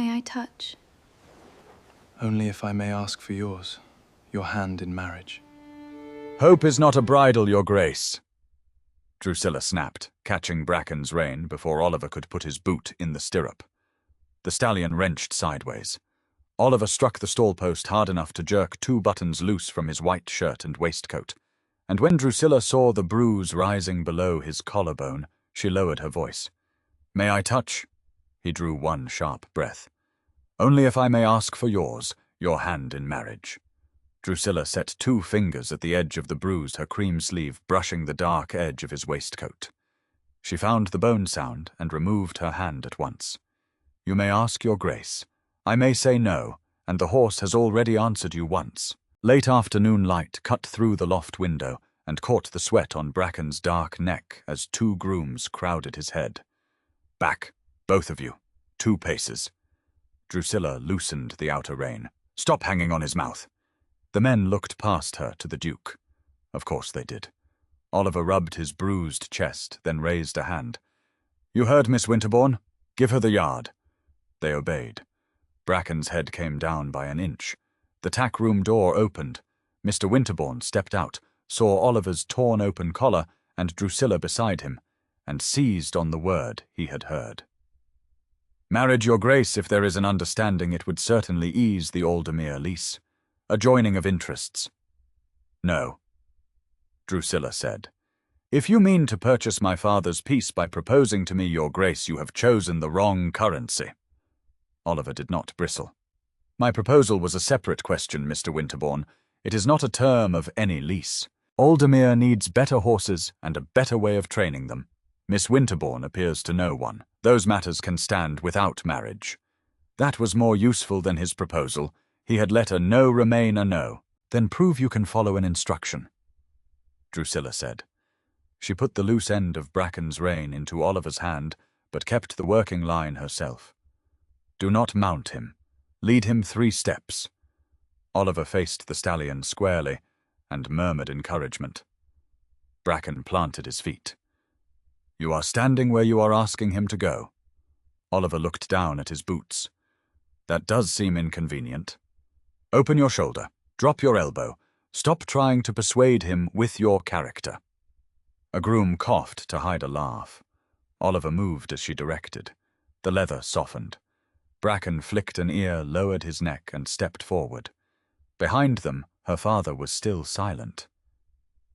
may I touch? Only if I may ask for yours, your hand in marriage. Hope is not a bridle, your grace, Drusilla snapped, catching Bracken's rein before Oliver could put his boot in the stirrup. The stallion wrenched sideways. Oliver struck the stall-post hard enough to jerk 2 buttons loose from his white shirt and waistcoat, and when Drusilla saw the bruise rising below his collarbone, she lowered her voice. May I touch? He drew one sharp breath. Only if I may ask for yours, your hand in marriage. Drusilla set 2 fingers at the edge of the bruise, her cream sleeve brushing the dark edge of his waistcoat. She found the bone sound and removed her hand at once. You may ask your grace. I may say no, and the horse has already answered you once. Late afternoon light cut through the loft window and caught the sweat on Bracken's dark neck as 2 grooms crowded his head. Back, both of you. 2 paces. Drusilla loosened the outer rein. Stop hanging on his mouth. The men looked past her to the Duke. Of course they did. Oliver rubbed his bruised chest, then raised a hand. You heard, Miss Winterbourne? Give her the yard. They obeyed. Bracken's head came down by an inch. The tack-room door opened. Mr. Winterbourne stepped out, saw Oliver's torn-open collar and Drusilla beside him, and seized on the word he had heard. Marriage, your grace, if there is an understanding, it would certainly ease the Aldermere lease. A joining of interests. No, Drusilla said. If you mean to purchase my father's peace by proposing to me, your grace, you have chosen the wrong currency. Oliver did not bristle. My proposal was a separate question, Mr. Winterbourne. It is not a term of any lease. Aldermere needs better horses and a better way of training them. Miss Winterbourne appears to know one. Those matters can stand without marriage. That was more useful than his proposal. He had let a no remain a no. Then prove you can follow an instruction, Drusilla said. She put the loose end of Bracken's rein into Oliver's hand, but kept the working line herself. Do not mount him. Lead him 3 steps. Oliver faced the stallion squarely and murmured encouragement. Bracken planted his feet. You are standing where you are asking him to go. Oliver looked down at his boots. That does seem inconvenient. Open your shoulder. Drop your elbow. Stop trying to persuade him with your character. A groom coughed to hide a laugh. Oliver moved as she directed. The leather softened. Bracken flicked an ear, lowered his neck, and stepped forward. Behind them, her father was still silent.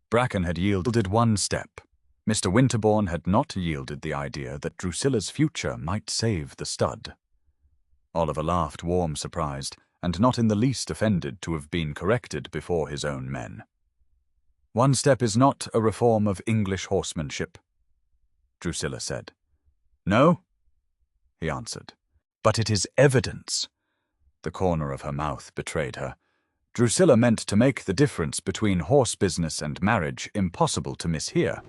Bracken had yielded 1 step. Mr. Winterbourne had not yielded the idea that Drusilla's future might save the stud. Oliver laughed, warm, surprised, and not in the least offended to have been corrected before his own men. 1 step is not a reform of English horsemanship, Drusilla said. No, he answered. But it is evidence. The corner of her mouth betrayed her. Drusilla meant to make the difference between horse business and marriage impossible to mishear.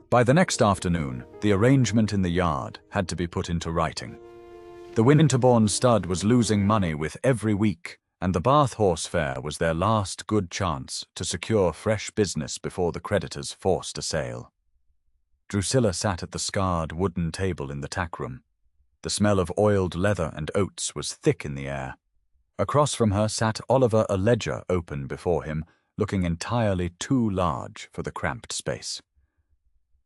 By the next afternoon, the arrangement in the yard had to be put into writing. The Winterbourne stud was losing money with every week, and the Bath Horse Fair was their last good chance to secure fresh business before the creditors forced a sale. Drusilla sat at the scarred wooden table in the tack-room. The smell of oiled leather and oats was thick in the air. Across from her sat Oliver, a ledger open before him, looking entirely too large for the cramped space.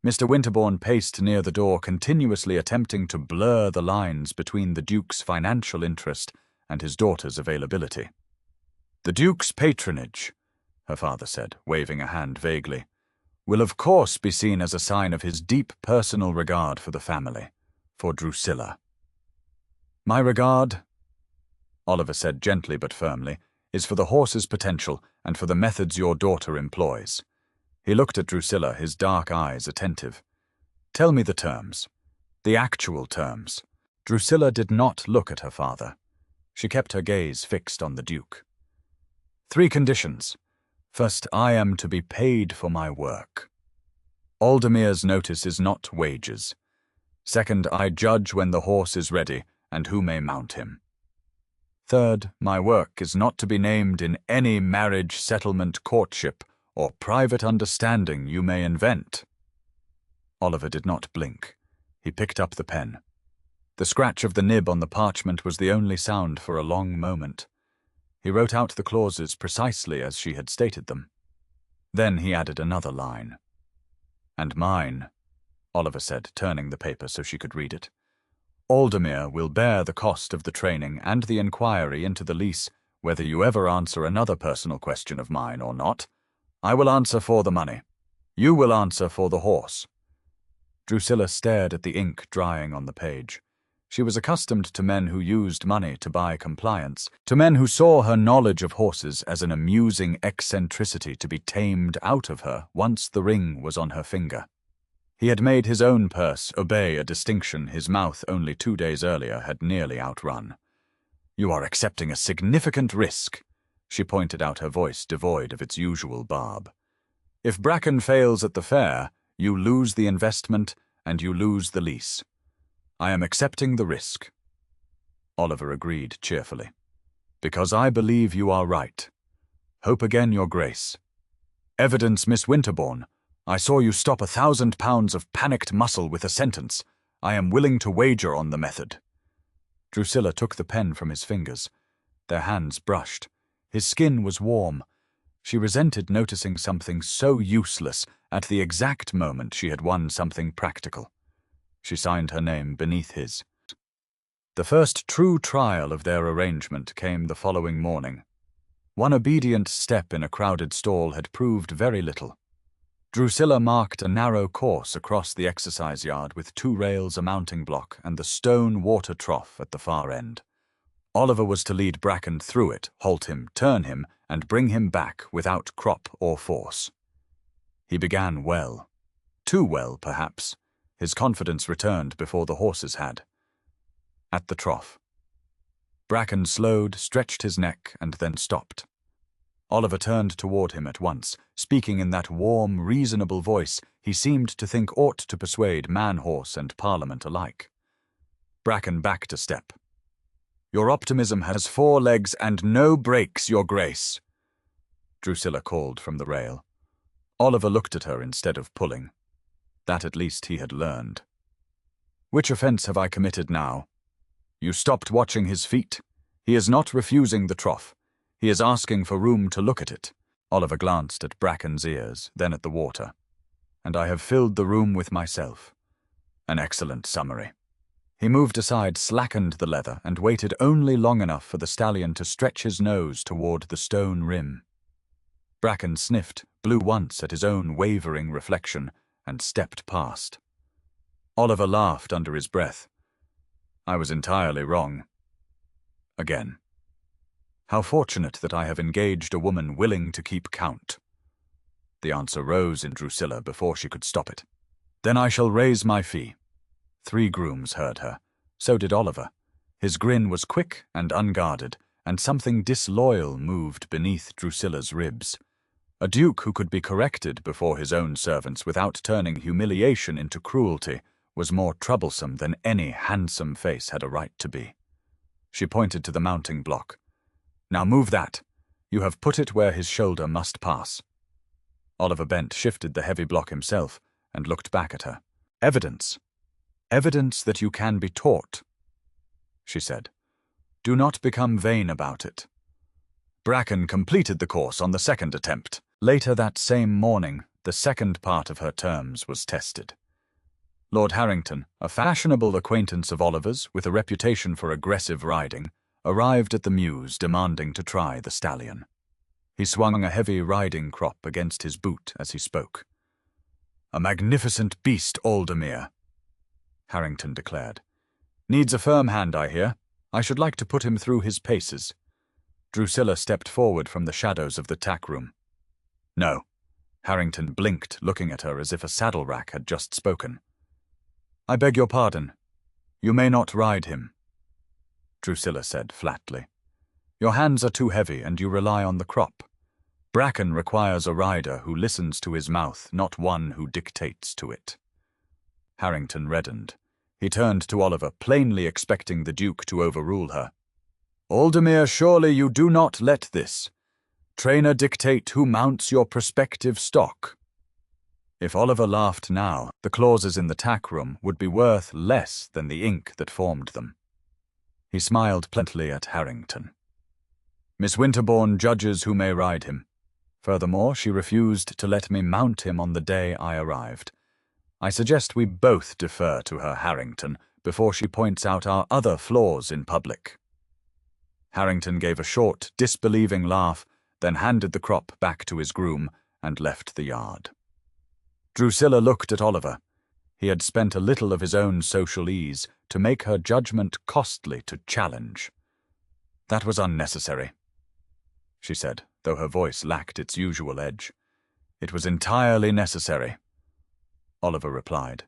Mr. Winterbourne paced near the door, continuously attempting to blur the lines between the Duke's financial interest and his daughter's availability. The Duke's patronage, her father said, waving a hand vaguely, will of course be seen as a sign of his deep personal regard for the family, for Drusilla. My regard, Oliver said gently but firmly, is for the horse's potential and for the methods your daughter employs. He looked at Drusilla, his dark eyes attentive. Tell me the terms. The actual terms. Drusilla did not look at her father. She kept her gaze fixed on the Duke. 3 conditions. First, I am to be paid for my work. Aldermere's notice is not wages. Second, I judge when the horse is ready and who may mount him. Third, my work is not to be named in any marriage, settlement, courtship, or private understanding you may invent. Oliver did not blink. He picked up the pen. The scratch of the nib on the parchment was the only sound for a long moment. He wrote out the clauses precisely as she had stated them. Then he added another line. "And mine," Oliver said, turning the paper so she could read it. "Aldermere will bear the cost of the training and the inquiry into the lease, whether you ever answer another personal question of mine or not. I will answer for the money. You will answer for the horse." Drusilla stared at the ink drying on the page. She was accustomed to men who used money to buy compliance, to men who saw her knowledge of horses as an amusing eccentricity to be tamed out of her once the ring was on her finger. He had made his own purse obey a distinction his mouth only 2 days earlier had nearly outrun. "You are accepting a significant risk," she pointed out, her voice devoid of its usual barb. "If Bracken fails at the fair, you lose the investment and you lose the lease. I am accepting the risk." Oliver agreed cheerfully. "Because I believe you are right. Hope again, Your Grace. Evidence, Miss Winterbourne. I saw you stop 1,000 pounds of panicked muscle with a sentence. I am willing to wager on the method." Drusilla took the pen from his fingers. Their hands brushed. His skin was warm. She resented noticing something so useless at the exact moment she had won something practical. She signed her name beneath his. The first true trial of their arrangement came the following morning. One obedient step in a crowded stall had proved very little. Drusilla marked a narrow course across the exercise yard with 2 rails, a mounting block, and the stone water trough at the far end. Oliver was to lead Bracken through it, halt him, turn him, and bring him back without crop or force. He began well. Too well, perhaps. His confidence returned before the horses had. At the trough. Bracken slowed, stretched his neck, and then stopped. Oliver turned toward him at once, speaking in that warm, reasonable voice he seemed to think ought to persuade man-horse and Parliament alike. Bracken backed a step. "Your optimism has 4 legs and no brakes, Your Grace," Drusilla called from the rail. Oliver looked at her instead of pulling. That at least he had learned. "Which offence have I committed now?" "You stopped watching his feet. He is not refusing the trough. He is asking for room to look at it." Oliver glanced at Bracken's ears, then at the water. "And I have filled the room with myself. An excellent summary." He moved aside, slackened the leather, and waited only long enough for the stallion to stretch his nose toward the stone rim. Bracken sniffed, blew once at his own wavering reflection, and stepped past. Oliver laughed under his breath. "I was entirely wrong. Again. How fortunate that I have engaged a woman willing to keep count." The answer rose in Drusilla before she could stop it. "Then I shall raise my fee." 3 grooms heard her. So did Oliver. His grin was quick and unguarded, and something disloyal moved beneath Drusilla's ribs. A duke who could be corrected before his own servants without turning humiliation into cruelty was more troublesome than any handsome face had a right to be. She pointed to the mounting block. "Now move that. You have put it where his shoulder must pass." Oliver bent, shifted the heavy block himself, and looked back at her. "Evidence. Evidence that you can be taught," she said. "Do not become vain about it." Bracken completed the course on the 2nd attempt. Later that same morning, the 2nd part of her terms was tested. Lord Harrington, a fashionable acquaintance of Oliver's with a reputation for aggressive riding, arrived at the mews demanding to try the stallion. He swung a heavy riding crop against his boot as he spoke. "A magnificent beast, Aldermere," Harrington declared. "Needs a firm hand, I hear. I should like to put him through his paces." Drusilla stepped forward from the shadows of the tack room. "No." Harrington blinked, looking at her as if a saddle rack had just spoken. "I beg your pardon. You may not ride him," Drusilla said flatly. "Your hands are too heavy and you rely on the crop. Bracken requires a rider who listens to his mouth, not one who dictates to it." Harrington reddened. He turned to Oliver, plainly expecting the Duke to overrule her. "Aldermere, surely you do not let this. Trainer dictate who mounts your prospective stock." If Oliver laughed now, the clauses in the tack room would be worth less than the ink that formed them. He smiled pleasantly at Harrington. Miss Winterbourne judges who may ride him. Furthermore, she refused to let me mount him on the day I arrived. I suggest we both defer to her, Harrington, before she points out our other flaws in public. Harrington gave a short, disbelieving laugh, then handed the crop back to his groom and left the yard. Drusilla looked at Oliver. He had spent a little of his own social ease to make her judgment costly to challenge. "That was unnecessary," she said, though her voice lacked its usual edge. "It was entirely necessary." Oliver replied,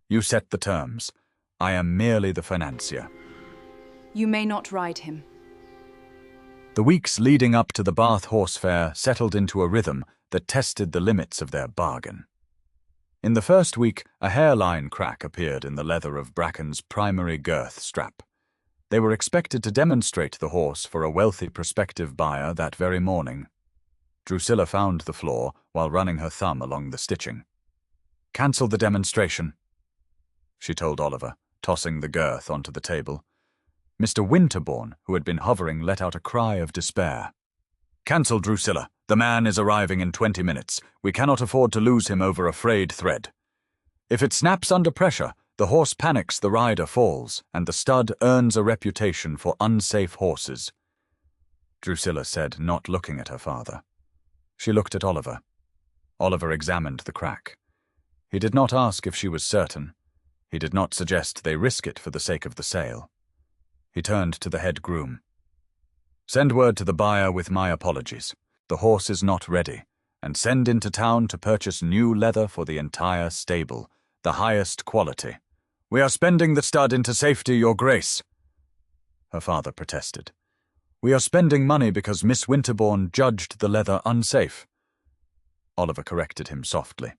"You set the terms. I am merely the financier." "You may not ride him." The weeks leading up to the Bath Horse Fair settled into a rhythm that tested the limits of their bargain. In the first week, a hairline crack appeared in the leather of Bracken's primary girth strap. They were expected to demonstrate the horse for a wealthy prospective buyer that very morning. Drusilla found the flaw while running her thumb along the stitching. "Cancel the demonstration," she told Oliver, tossing the girth onto the table. Mr. Winterbourne, who had been hovering, let out a cry of despair. "Cancel, Drusilla. The man is arriving in 20 minutes. We cannot afford to lose him over a frayed thread. If it snaps under pressure, the horse panics, the rider falls, and the stud earns a reputation for unsafe horses," Drusilla said, not looking at her father. She looked at Oliver. Oliver examined the crack. He did not ask if she was certain. He did not suggest they risk it for the sake of the sale. He turned to the head groom. "Send word to the buyer with my apologies. The horse is not ready, and send into town to purchase new leather for the entire stable, the highest quality. We are spending the stud into safety, Your Grace." Her father protested. "We are spending money because Miss Winterbourne judged the leather unsafe." Oliver corrected him softly.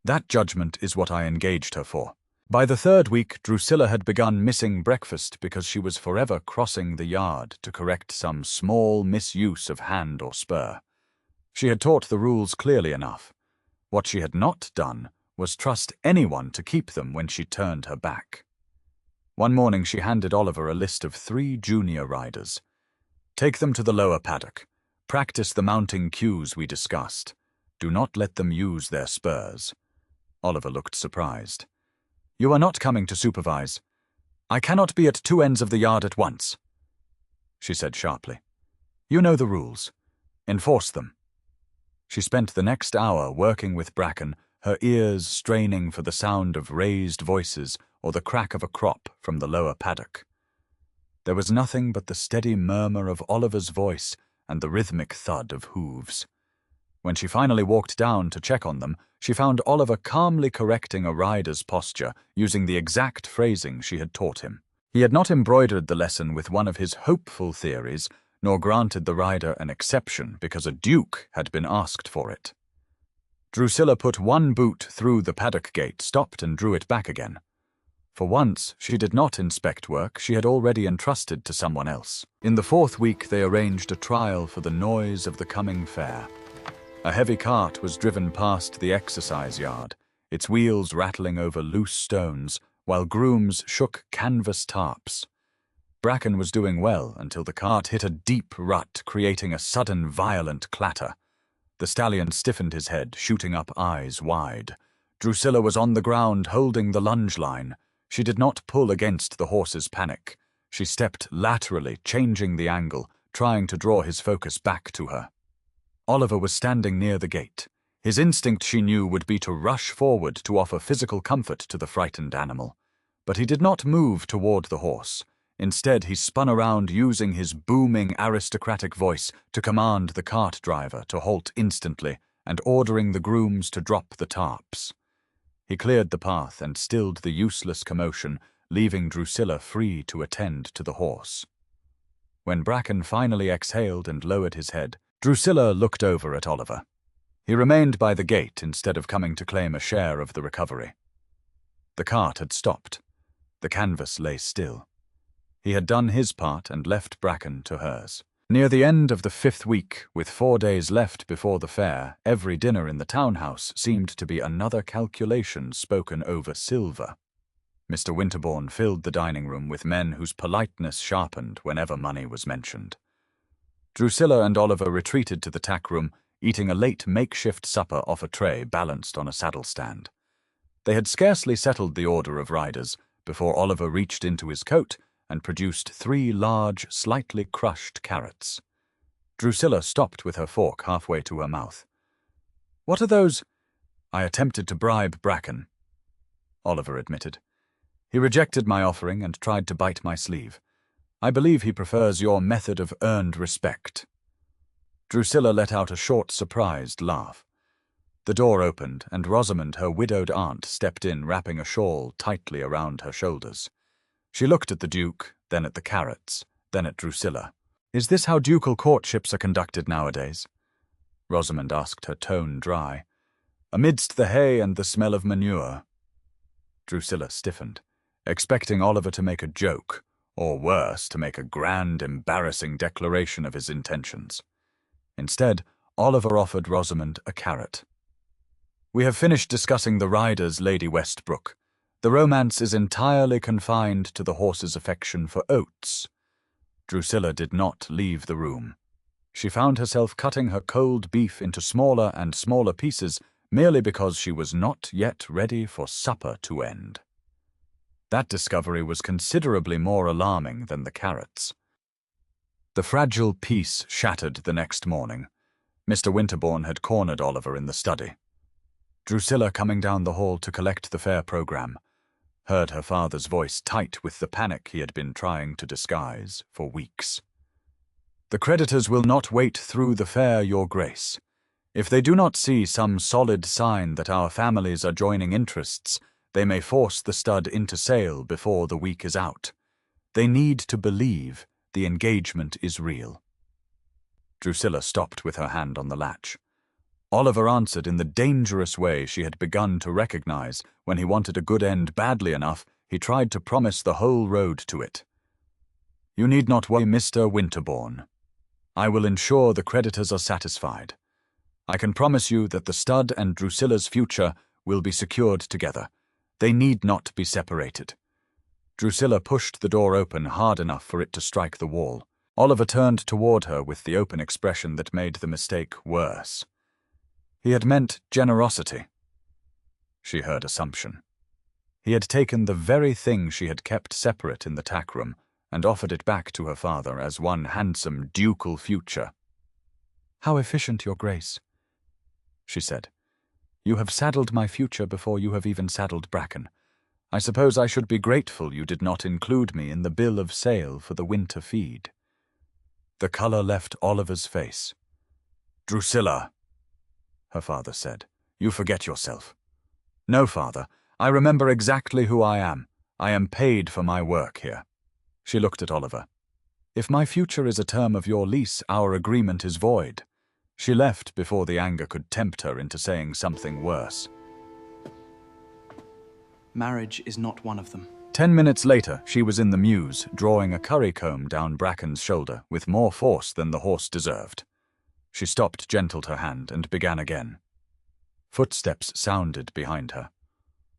"That judgment is what I engaged her for." By the third week, Drusilla had begun missing breakfast because she was forever crossing the yard to correct some small misuse of hand or spur. She had taught the rules clearly enough. What she had not done was trust anyone to keep them when she turned her back. One morning she handed Oliver a list of 3 junior riders. "Take them to the lower paddock. Practice the mounting cues we discussed. Do not let them use their spurs." Oliver looked surprised. "You are not coming to supervise." "I cannot be at 2 ends of the yard at once," she said sharply. "You know the rules. Enforce them." She spent the next hour working with Bracken, her ears straining for the sound of raised voices or the crack of a crop from the lower paddock. There was nothing but the steady murmur of Oliver's voice and the rhythmic thud of hooves. When she finally walked down to check on them, she found Oliver calmly correcting a rider's posture using the exact phrasing she had taught him. He had not embroidered the lesson with one of his hopeful theories, nor granted the rider an exception because a duke had been asked for it. Drusilla put one boot through the paddock gate, stopped and drew it back again. For once, she did not inspect work she had already entrusted to someone else. In the 4th week, they arranged a trial for the noise of the coming fair. A heavy cart was driven past the exercise yard, its wheels rattling over loose stones, while grooms shook canvas tarps. Bracken was doing well until the cart hit a deep rut, creating a sudden violent clatter. The stallion stiffened his head, shooting up eyes wide. Drusilla was on the ground holding the lunge line. She did not pull against the horse's panic. She stepped laterally, changing the angle, trying to draw his focus back to her. Oliver was standing near the gate. His instinct, she knew, would be to rush forward to offer physical comfort to the frightened animal. But he did not move toward the horse. Instead, he spun around using his booming aristocratic voice to command the cart driver to halt instantly and ordering the grooms to drop the tarps. He cleared the path and stilled the useless commotion, leaving Drusilla free to attend to the horse. When Bracken finally exhaled and lowered his head, Drusilla looked over at Oliver. He remained by the gate instead of coming to claim a share of the recovery. The cart had stopped. The canvas lay still. He had done his part and left Bracken to hers. Near the end of the 5th week, with 4 days left before the fair, every dinner in the townhouse seemed to be another calculation spoken over silver. Mr. Winterbourne filled the dining room with men whose politeness sharpened whenever money was mentioned. Drusilla and Oliver retreated to the tack room, eating a late makeshift supper off a tray balanced on a saddle stand. They had scarcely settled the order of riders before Oliver reached into his coat and produced 3 large, slightly crushed carrots. Drusilla stopped with her fork halfway to her mouth. "What are those?" "I attempted to bribe Bracken," Oliver admitted. "He rejected my offering and tried to bite my sleeve. I believe he prefers your method of earned respect." Drusilla let out a short, surprised laugh. The door opened, and Rosamond, her widowed aunt, stepped in, wrapping a shawl tightly around her shoulders. She looked at the Duke, then at the carrots, then at Drusilla. "Is this how ducal courtships are conducted nowadays?" Rosamond asked, her tone dry. "Amidst the hay and the smell of manure." Drusilla stiffened, expecting Oliver to make a joke, or worse, to make a grand, embarrassing declaration of his intentions. Instead, Oliver offered Rosamond a carrot. "We have finished discussing the riders, Lady Westbrook. The romance is entirely confined to the horse's affection for oats." Drusilla did not leave the room. She found herself cutting her cold beef into smaller and smaller pieces merely because she was not yet ready for supper to end. That discovery was considerably more alarming than the carrots. The fragile peace shattered the next morning. Mr. Winterbourne had cornered Oliver in the study. Drusilla, coming down the hall to collect the fair programme, heard her father's voice tight with the panic he had been trying to disguise for weeks. "The creditors will not wait through the fair, Your Grace. If they do not see some solid sign that our families are joining interests, they may force the stud into sale before the week is out. They need to believe the engagement is real." Drusilla stopped with her hand on the latch. Oliver answered in the dangerous way she had begun to recognize when he wanted a good end badly enough he tried to promise the whole road to it. "You need not worry, Mr. Winterbourne. I will ensure the creditors are satisfied. I can promise you that the stud and Drusilla's future will be secured together. They need not be separated." Drusilla pushed the door open hard enough for it to strike the wall. Oliver turned toward her with the open expression that made the mistake worse. He had meant generosity. She heard assumption. He had taken the very thing she had kept separate in the tack room and offered it back to her father as one handsome ducal future. "How efficient, Your Grace," she said. "You have saddled my future before you have even saddled Bracken. I suppose I should be grateful you did not include me in the bill of sale for the winter feed." The colour left Oliver's face. "Drusilla," her father said, "you forget yourself." "No, father, I remember exactly who I am. I am paid for my work here." She looked at Oliver. "If my future is a term of your lease, our agreement is void." She left before the anger could tempt her into saying something worse. Marriage is not one of them. 10 minutes later, she was in the mews, drawing a currycomb down Bracken's shoulder with more force than the horse deserved. She stopped, gentled her hand, and began again. Footsteps sounded behind her.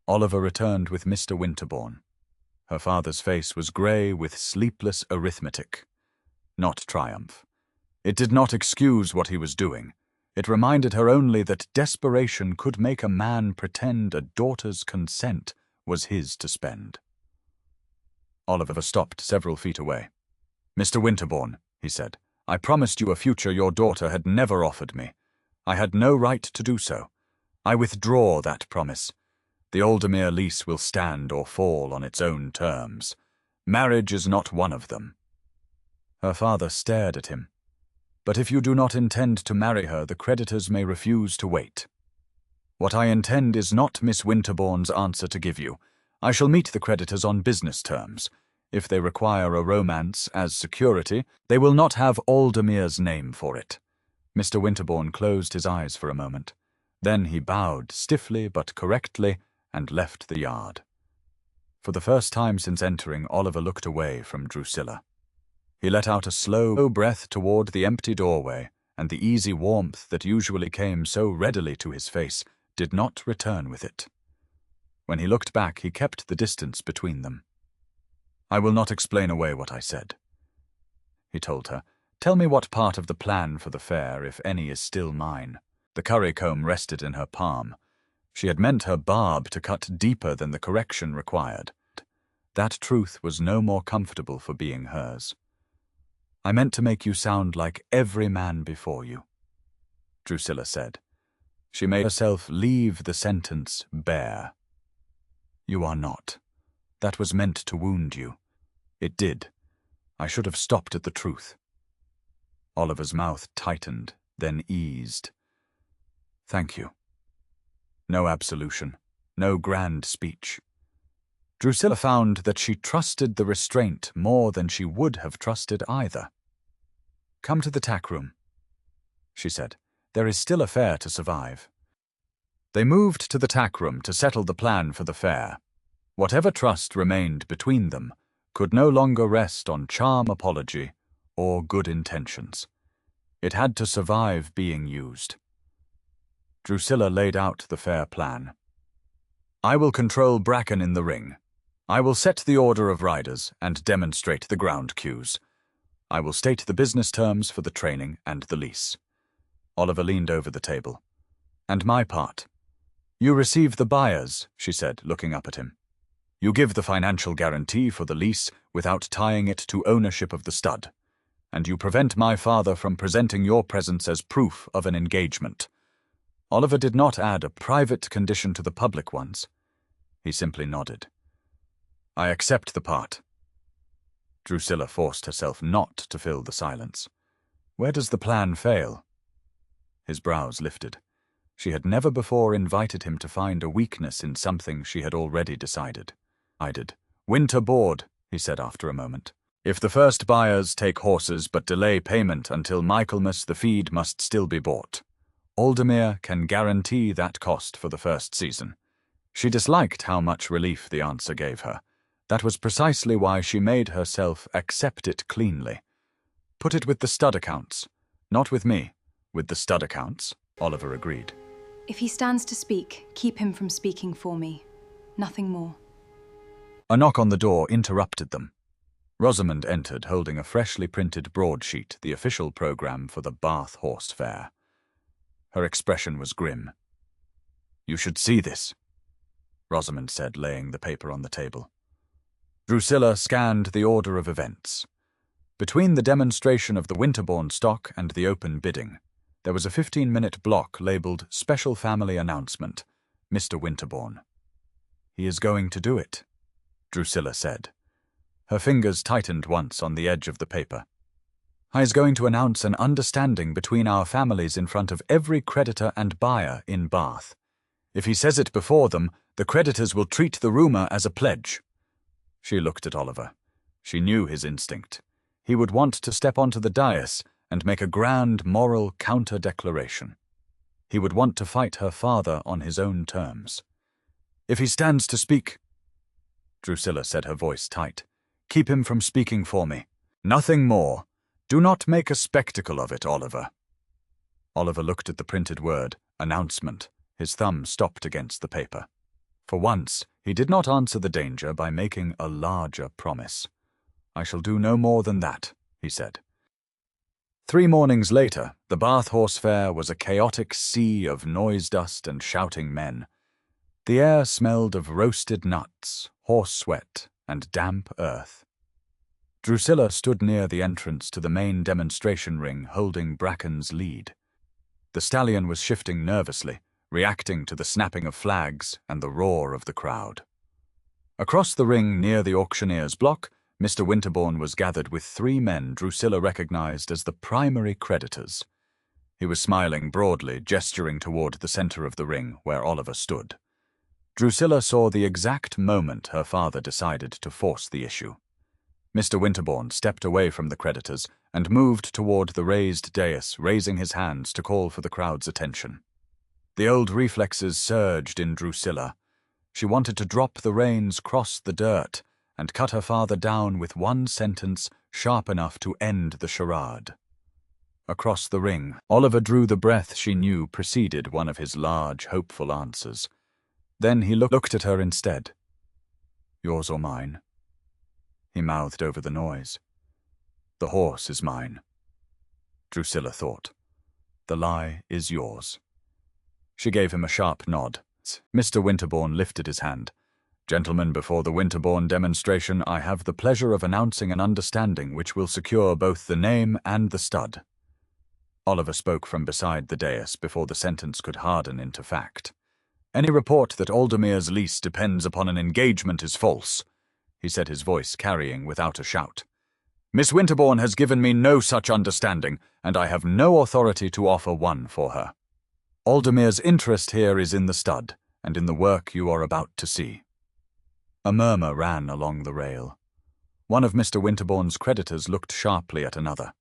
Oliver returned with Mr. Winterbourne. Her father's face was grey with sleepless arithmetic. Not triumph. It did not excuse what he was doing. It reminded her only that desperation could make a man pretend a daughter's consent was his to spend. Oliver stopped several feet away. "Mr. Winterbourne," he said, "I promised you a future your daughter had never offered me. I had no right to do so. I withdraw that promise. The Aldermere lease will stand or fall on its own terms. Marriage is not one of them." Her father stared at him. "But if you do not intend to marry her, the creditors may refuse to wait." "What I intend is not Miss Winterbourne's answer to give you. I shall meet the creditors on business terms. If they require a romance as security, they will not have Aldermere's name for it." Mr. Winterbourne closed his eyes for a moment. Then he bowed stiffly but correctly and left the yard. For the first time since entering, Oliver looked away from Drusilla. He let out a slow breath toward the empty doorway, and the easy warmth that usually came so readily to his face did not return with it. When he looked back, he kept the distance between them. "I will not explain away what I said," he told her. "Tell me what part of the plan for the fair, if any, is still mine." The currycomb rested in her palm. She had meant her barb to cut deeper than the correction required. That truth was no more comfortable for being hers. "I meant to make you sound like every man before you," Drusilla said. She made herself leave the sentence bare. "You are not. That was meant to wound you. It did. I should have stopped at the truth." Oliver's mouth tightened, then eased. "Thank you." No absolution, no grand speech. Drusilla found that she trusted the restraint more than she would have trusted either. "Come to the tack room," she said. "There is still a fair to survive." They moved to the tack room to settle the plan for the fair. Whatever trust remained between them could no longer rest on charm apology or good intentions. It had to survive being used. Drusilla laid out the fair plan. "I will control Bracken in the ring. I will set the order of riders and demonstrate the ground cues. I will state the business terms for the training and the lease." Oliver leaned over the table. "And my part?" "You receive the buyers," she said, looking up at him. "You give the financial guarantee for the lease without tying it to ownership of the stud. And you prevent my father from presenting your presence as proof of an engagement." Oliver did not add a private condition to the public ones. He simply nodded. "I accept the part." Drusilla forced herself not to fill the silence. "Where does the plan fail?" His brows lifted. She had never before invited him to find a weakness in something she had already decided. "Winter board," he said after a moment. "If the first buyers take horses but delay payment until Michaelmas, the feed must still be bought. Aldermere can guarantee that cost for the first season." She disliked how much relief the answer gave her. That was precisely why she made herself accept it cleanly. "Put it with the stud accounts." "Not with me. With the stud accounts," Oliver agreed. If he stands to speak, keep him from speaking for me. Nothing more. A knock on the door interrupted them. Rosamond entered, holding a freshly printed broadsheet, the official program for the Bath Horse Fair. Her expression was grim. "You should see this," Rosamond said, laying the paper on the table. Drusilla scanned the order of events. Between the demonstration of the Winterbourne stock and the open bidding, there was a 15-minute block labelled Special Family Announcement, Mr. Winterbourne. "He is going to do it," Drusilla said. Her fingers tightened once on the edge of the paper. "I is going to announce an understanding between our families in front of every creditor and buyer in Bath. If he says it before them, the creditors will treat the rumour as a pledge." She looked at Oliver. She knew his instinct. He would want to step onto the dais and make a grand moral counter-declaration. He would want to fight her father on his own terms. "If he stands to speak," Drusilla said, her voice tight, "keep him from speaking for me. Nothing more. Do not make a spectacle of it, Oliver." Oliver looked at the printed word, announcement. His thumb stopped against the paper. For once, he did not answer the danger by making a larger promise. "I shall do no more than that," he said. 3 mornings later, the Bath Horse Fair was a chaotic sea of noise dust and shouting men. The air smelled of roasted nuts, horse sweat, and damp earth. Drusilla stood near the entrance to the main demonstration ring, holding Bracken's lead. The stallion was shifting nervously, reacting to the snapping of flags and the roar of the crowd. Across the ring near the auctioneer's block, Mr. Winterbourne was gathered with 3 men Drusilla recognized as the primary creditors. He was smiling broadly, gesturing toward the center of the ring where Oliver stood. Drusilla saw the exact moment her father decided to force the issue. Mr. Winterbourne stepped away from the creditors and moved toward the raised dais, raising his hands to call for the crowd's attention. The old reflexes surged in Drusilla. She wanted to drop the reins, cross the dirt, and cut her father down with one sentence, sharp enough to end the charade. Across the ring, Oliver drew the breath she knew preceded one of his large, hopeful answers. Then he looked at her instead. "Yours or mine?" He mouthed over the noise. "The horse is mine." Drusilla thought. "The lie is yours." She gave him a sharp nod. Mr. Winterbourne lifted his hand. "Gentlemen, before the Winterbourne demonstration, I have the pleasure of announcing an understanding which will secure both the name and the stud." Oliver spoke from beside the dais before the sentence could harden into fact. "Any report that Aldermere's lease depends upon an engagement is false," he said, his voice carrying without a shout. "Miss Winterbourne has given me no such understanding, and I have no authority to offer one for her. Aldermere's interest here is in the stud, and in the work you are about to see." A murmur ran along the rail. One of Mr. Winterbourne's creditors looked sharply at another.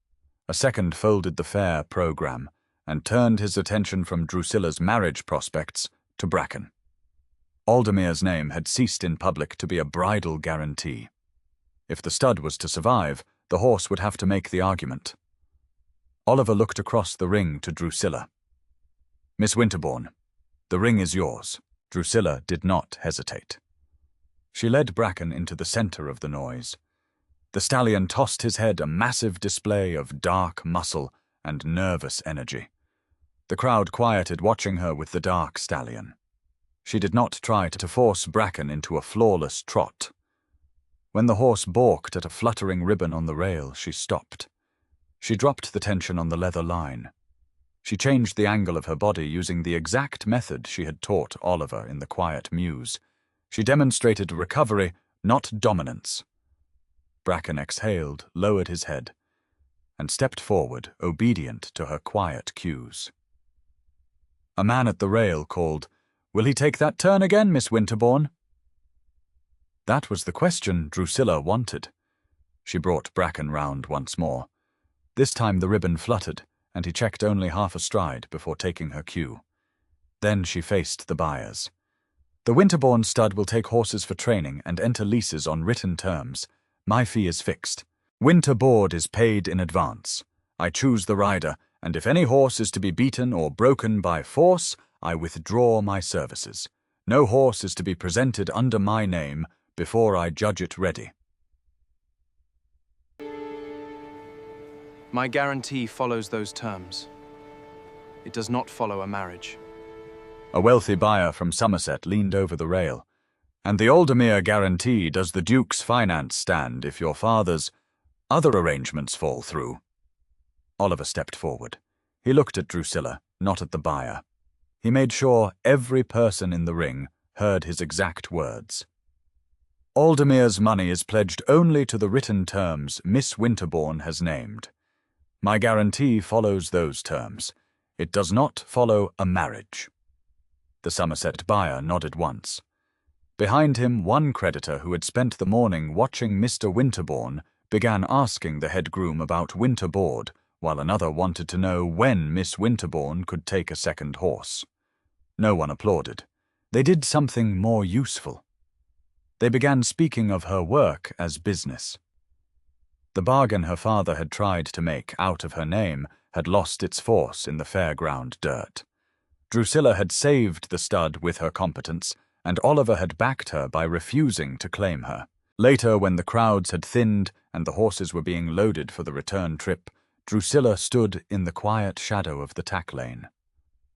A second folded the fare programme and turned his attention from Drusilla's marriage prospects to Bracken. Aldermere's name had ceased in public to be a bridal guarantee. If the stud was to survive, the horse would have to make the argument. Oliver looked across the ring to Drusilla. "Miss Winterbourne, the ring is yours." Drusilla did not hesitate. She led Bracken into the centre of the noise. The stallion tossed his head, a massive display of dark muscle and nervous energy. The crowd quieted, watching her with the dark stallion. She did not try to force Bracken into a flawless trot. When the horse balked at a fluttering ribbon on the rail, she stopped. She dropped the tension on the leather line. She changed the angle of her body using the exact method she had taught Oliver in the quiet mews. She demonstrated recovery, not dominance. Bracken exhaled, lowered his head, and stepped forward, obedient to her quiet cues. A man at the rail called, "Will he take that turn again, Miss Winterbourne?" That was the question Drusilla wanted. She brought Bracken round once more. This time the ribbon fluttered, and he checked only half a stride before taking her cue. Then she faced the buyers. "The Winterbourne stud will take horses for training and enter leases on written terms. My fee is fixed. Winter board is paid in advance. I choose the rider, and if any horse is to be beaten or broken by force, I withdraw my services. No horse is to be presented under my name before I judge it ready." My guarantee follows those terms. It does not follow a marriage. A wealthy buyer from Somerset leaned over the rail. "And the Aldermere guarantee does the Duke's finance stand if your father's other arrangements fall through?" Oliver stepped forward. He looked at Drusilla, not at the buyer. He made sure every person in the ring heard his exact words. "Aldermere's money is pledged only to the written terms Miss Winterbourne has named. My guarantee follows those terms. It does not follow a marriage." The Somerset buyer nodded once. Behind him, one creditor who had spent the morning watching Mr. Winterbourne began asking the head groom about winter board, while another wanted to know when Miss Winterbourne could take a second horse. No one applauded. They did something more useful. They began speaking of her work as business. The bargain her father had tried to make out of her name had lost its force in the fairground dirt. Drusilla had saved the stud with her competence, and Oliver had backed her by refusing to claim her. Later, when the crowds had thinned and the horses were being loaded for the return trip, Drusilla stood in the quiet shadow of the tack lane.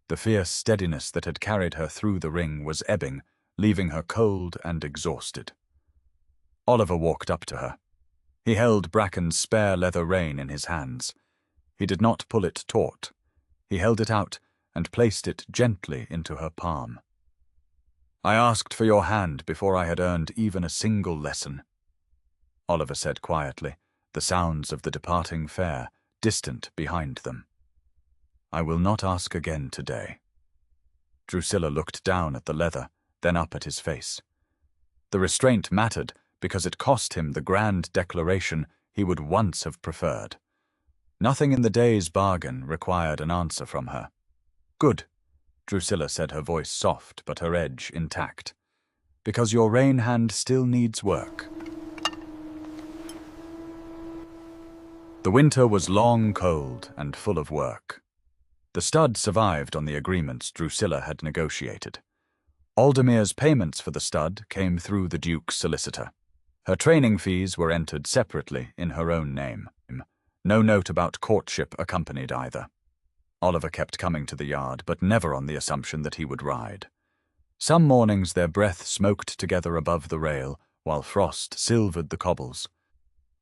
The fierce steadiness that had carried her through the ring was ebbing, leaving her cold and exhausted. Oliver walked up to her. He held Bracken's spare leather rein in his hands. He did not pull it taut. He held it out and placed it gently into her palm. "I asked for your hand before I had earned even a single lesson," Oliver said quietly, the sounds of the departing fare distant behind them. "I will not ask again today." Drusilla looked down at the leather, then up at his face. The restraint mattered because it cost him the grand declaration he would once have preferred. Nothing in the day's bargain required an answer from her. "Good," Drusilla said, her voice soft but her edge intact. "Because your rein hand still needs work." The winter was long, cold, and full of work. The stud survived on the agreements Drusilla had negotiated. Aldermere's payments for the stud came through the Duke's solicitor. Her training fees were entered separately in her own name. No note about courtship accompanied either. Oliver kept coming to the yard, but never on the assumption that he would ride. Some mornings their breath smoked together above the rail, while frost silvered the cobbles.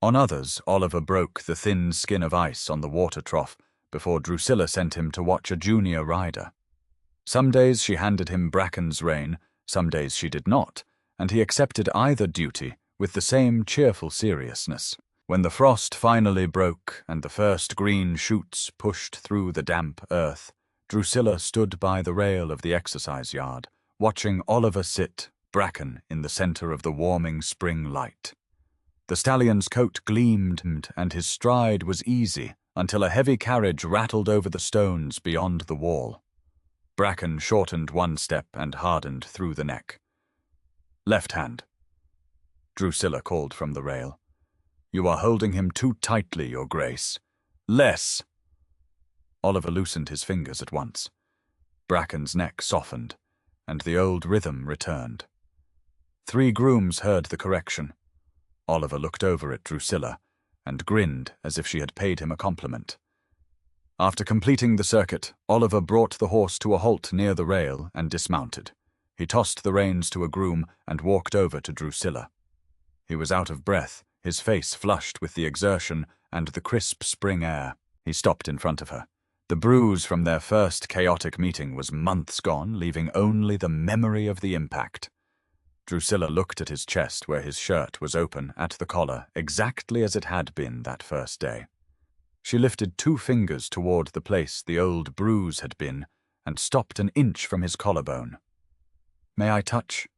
On others, Oliver broke the thin skin of ice on the water trough before Drusilla sent him to watch a junior rider. Some days she handed him Bracken's rein, some days she did not, and he accepted either duty with the same cheerful seriousness. When the frost finally broke and the first green shoots pushed through the damp earth, Drusilla stood by the rail of the exercise yard, watching Oliver sit, Bracken in the center of the warming spring light. The stallion's coat gleamed and his stride was easy until a heavy carriage rattled over the stones beyond the wall. Bracken shortened one step and hardened through the neck. "Left hand," Drusilla called from the rail. "You are holding him too tightly, Your Grace." "Less!" Oliver loosened his fingers at once. Bracken's neck softened, and the old rhythm returned. 3 grooms heard the correction. Oliver looked over at Drusilla and grinned as if she had paid him a compliment. After completing the circuit, Oliver brought the horse to a halt near the rail and dismounted. He tossed the reins to a groom and walked over to Drusilla. He was out of breath, his face flushed with the exertion and the crisp spring air. He stopped in front of her. The bruise from their first chaotic meeting was months gone, leaving only the memory of the impact. Drusilla looked at his chest where his shirt was open at the collar, exactly as it had been that first day. She lifted 2 fingers toward the place the old bruise had been and stopped an inch from his collarbone. "May I touch?"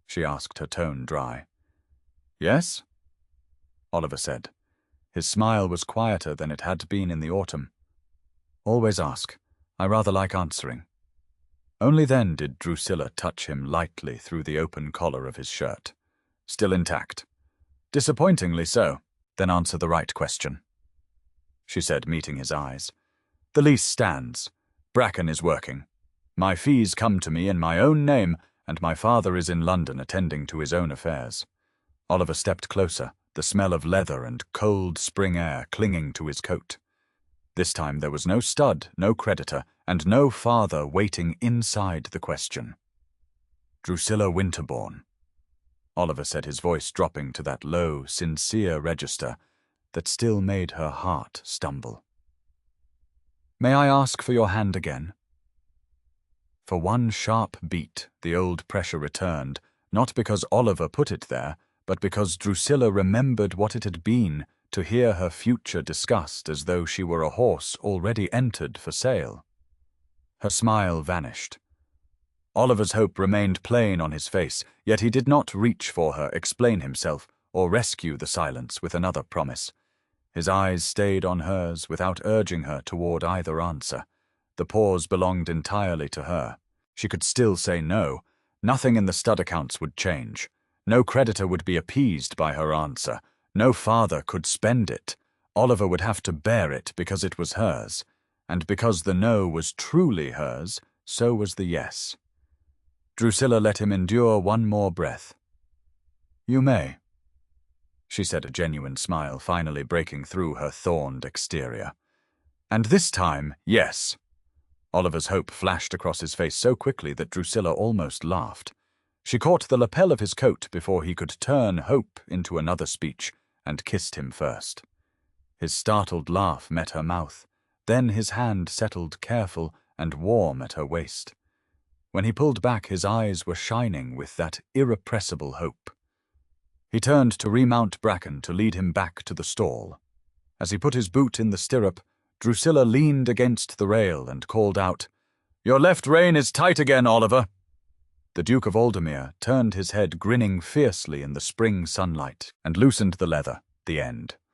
she asked, her tone dry. "Yes?" Oliver said. His smile was quieter than it had been in the autumn. "Always ask. I rather like answering." Only then did Drusilla touch him lightly through the open collar of his shirt. "Still intact." "Disappointingly so." "Then answer the right question," she said, meeting his eyes. "The lease stands. Bracken is working. My fees come to me in my own name, and my father is in London attending to his own affairs." Oliver stepped closer, the smell of leather and cold spring air clinging to his coat. This time there was no stud, no creditor, and no father waiting inside the question. "Drusilla Winterbourne," Oliver said, his voice dropping to that low, sincere register that still made her heart stumble. "May I ask for your hand again?" For one sharp beat, the old pressure returned, not because Oliver put it there, but because Drusilla remembered what it had been to hear her future discussed as though she were a horse already entered for sale. Her smile vanished. Oliver's hope remained plain on his face, yet he did not reach for her, explain himself, or rescue the silence with another promise. His eyes stayed on hers without urging her toward either answer. The pause belonged entirely to her. She could still say no. Nothing in the stud accounts would change. No creditor would be appeased by her answer. No father could spend it. Oliver would have to bear it because it was hers. And because the no was truly hers, so was the yes. Drusilla let him endure one more breath. "You may," she said, a genuine smile finally breaking through her thorned exterior. "And this time, yes." Oliver's hope flashed across his face so quickly that Drusilla almost laughed. She caught the lapel of his coat before he could turn hope into another speech, and kissed him first. His startled laugh met her mouth. Then his hand settled careful and warm at her waist. When he pulled back, his eyes were shining with that irrepressible hope. He turned to remount Bracken to lead him back to the stall. As he put his boot in the stirrup, Drusilla leaned against the rail and called out, "Your left rein is tight again, Oliver." The Duke of Aldermere turned his head, grinning fiercely in the spring sunlight, and loosened the leather, the end.